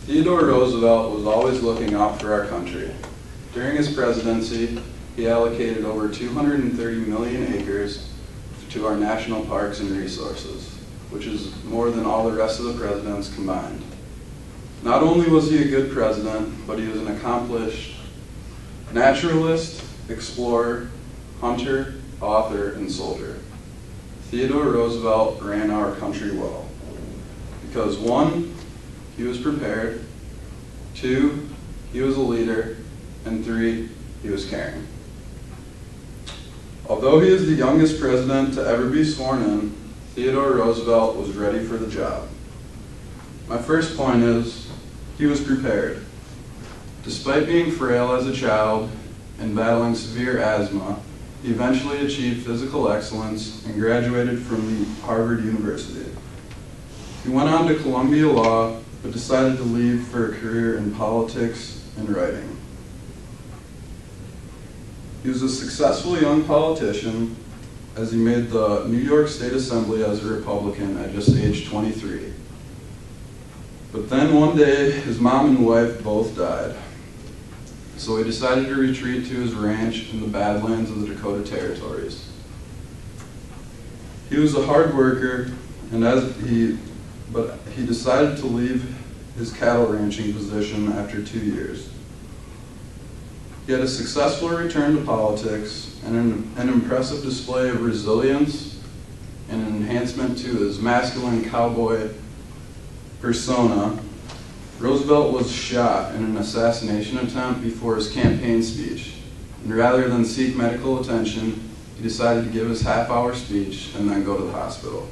Theodore Roosevelt was always looking out for our country. During his presidency, he allocated over 230 million acres to our national parks and resources, which is more than all the rest of the presidents combined. Not only was he a good president, but he was an accomplished naturalist, explorer, hunter, author, and soldier. Theodore Roosevelt ran our country well because 1, he was prepared, 2, he was a leader, and 3, he was caring. Although he is the youngest president to ever be sworn in, Theodore Roosevelt was ready for the job. My first point is, he was prepared. Despite being frail as a child and battling severe asthma, he eventually achieved physical excellence and graduated from Harvard University. He went on to Columbia Law, but decided to leave for a career in politics and writing. He was a successful young politician as he made the New York State Assembly as a Republican at just age 23. But then one day, his mom and wife both died. So he decided to retreat to his ranch in the Badlands of the Dakota Territories. He was a hard worker, but he decided to leave his cattle ranching position after 2 years. He had a successful return to politics and an impressive display of resilience and an enhancement to his masculine cowboy persona. Roosevelt was shot in an assassination attempt before his campaign speech, and rather than seek medical attention, he decided to give his half-hour speech and then go to the hospital.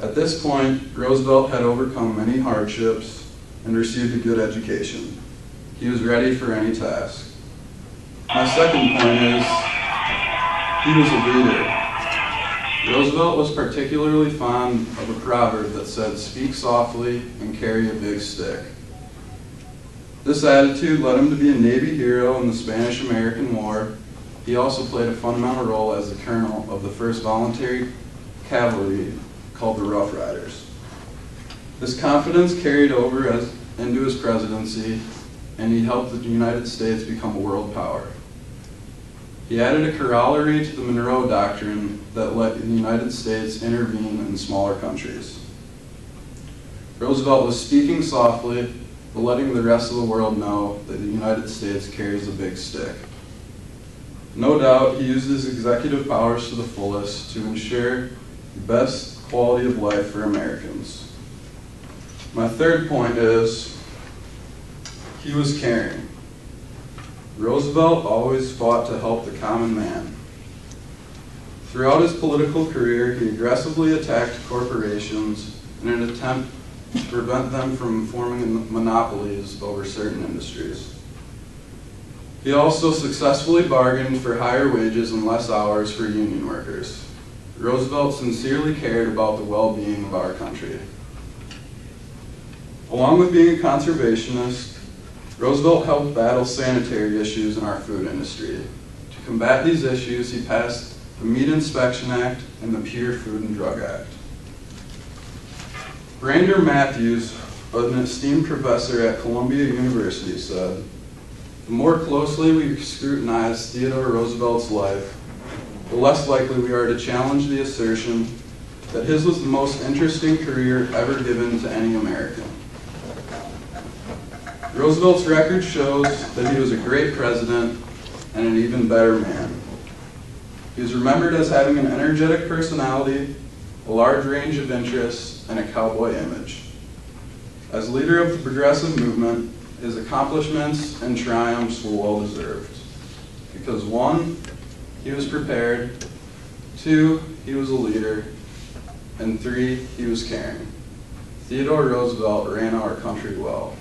At this point, Roosevelt had overcome many hardships and received a good education. He was ready for any task. My second point is, he was a leader. Roosevelt was particularly fond of a proverb that said, "Speak softly and carry a big stick." This attitude led him to be a Navy hero in the Spanish-American War. He also played a fundamental role as the colonel of the 1st Voluntary Cavalry, called the Rough Riders. This confidence carried over into his presidency, and he helped the United States become a world power. He added a corollary to the Monroe Doctrine that let the United States intervene in smaller countries. Roosevelt was speaking softly, but letting the rest of the world know that the United States carries a big stick. No doubt, he used his executive powers to the fullest to ensure the best quality of life for Americans. My third point is, he was caring. Roosevelt always fought to help the common man. Throughout his political career, he aggressively attacked corporations in an attempt to prevent them from forming monopolies over certain industries. He also successfully bargained for higher wages and less hours for union workers. Roosevelt sincerely cared about the well-being of our country. Along with being a conservationist, Roosevelt helped battle sanitary issues in our food industry. To combat these issues, he passed the Meat Inspection Act and the Pure Food and Drug Act. Brander Matthews, an esteemed professor at Columbia University, said, "The more closely we scrutinize Theodore Roosevelt's life, the less likely we are to challenge the assertion that his was the most interesting career ever given to any American." Roosevelt's record shows that he was a great president and an even better man. He is remembered as having an energetic personality, a large range of interests, and a cowboy image. As leader of the progressive movement, his accomplishments and triumphs were well deserved. Because 1, he was prepared, 2, he was a leader, and 3, he was caring. Theodore Roosevelt ran our country well.